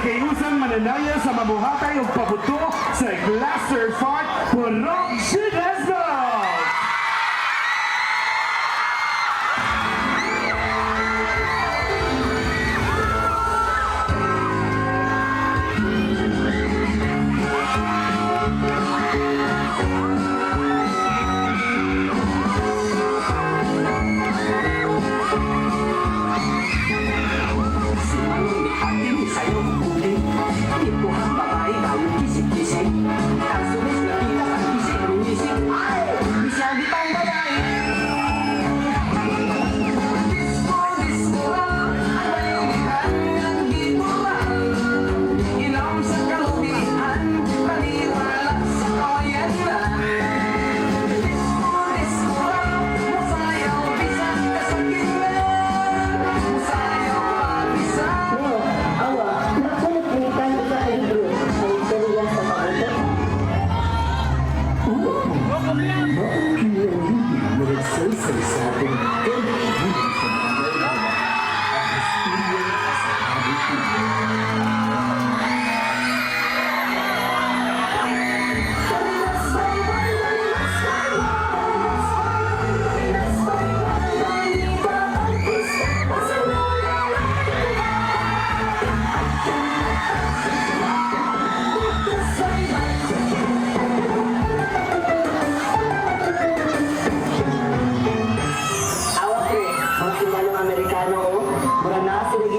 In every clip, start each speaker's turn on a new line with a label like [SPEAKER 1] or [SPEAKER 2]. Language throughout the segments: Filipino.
[SPEAKER 1] kayusang mananaya sa mabuhatay o pabuto sa Glaster Fart Purok Chidesno!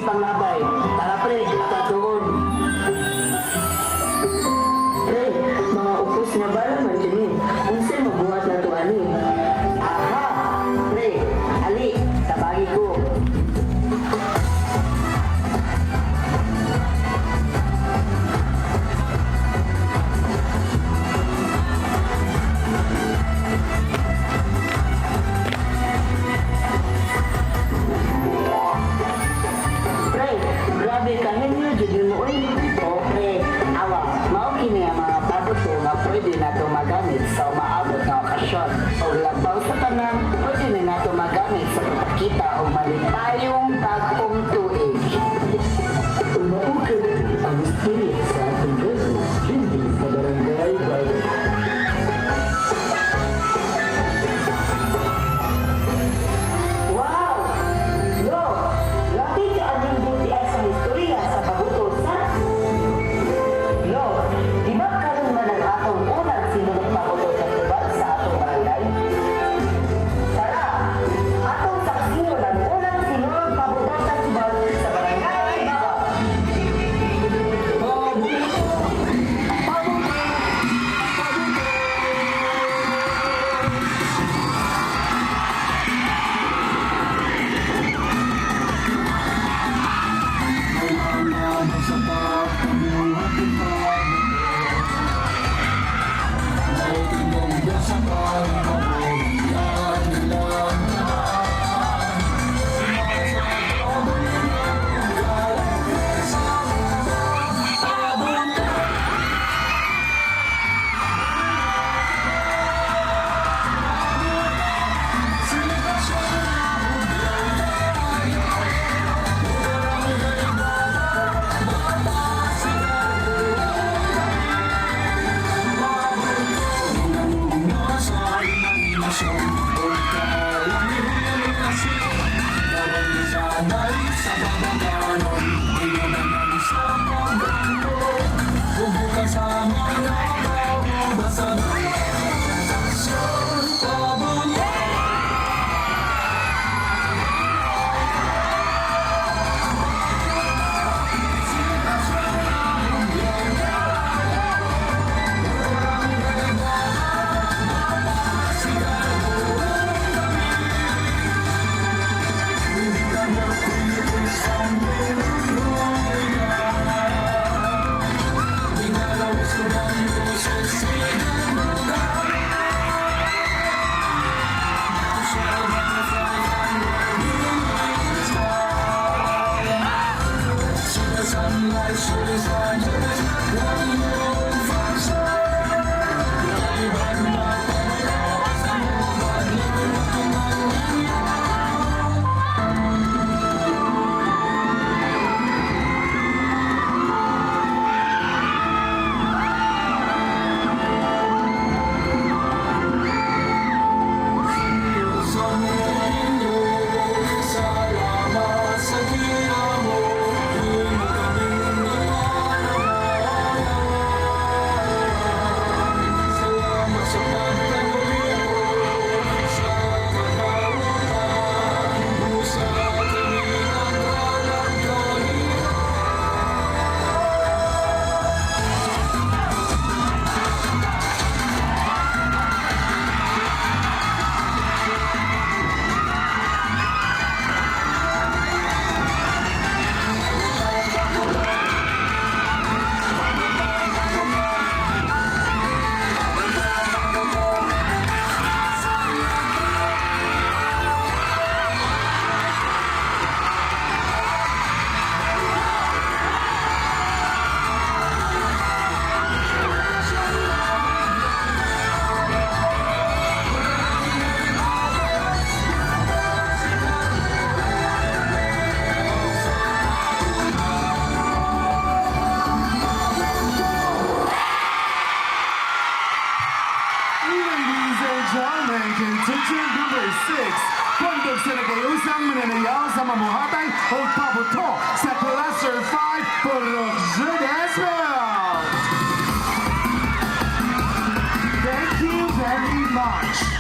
[SPEAKER 2] Panglabay. Tara pre, tatuon. Pre, mga upos na ba naman dyan eh? Ang sa'yo mabuhat na ito ani. Aha! Pre, ali, tabagi ko. Grabe ka ninyo, judin mo uy. Okay, awa, maukini ang mga pabuto nga pwede na ito magamit sa umaabot na okasyon. O labaw sa tanan, pwede na ito magamit sa pagkita o malipayong bagong tuig. Umaukit ang spirit sa ating business, hindi sa barangay bayan.
[SPEAKER 1] gentlemen, contingent number 6. Kundog sa nagayusang mananayaw sa mamuhatay o pabuto sa Cluster 5 Purok Judesville. Thank you very much.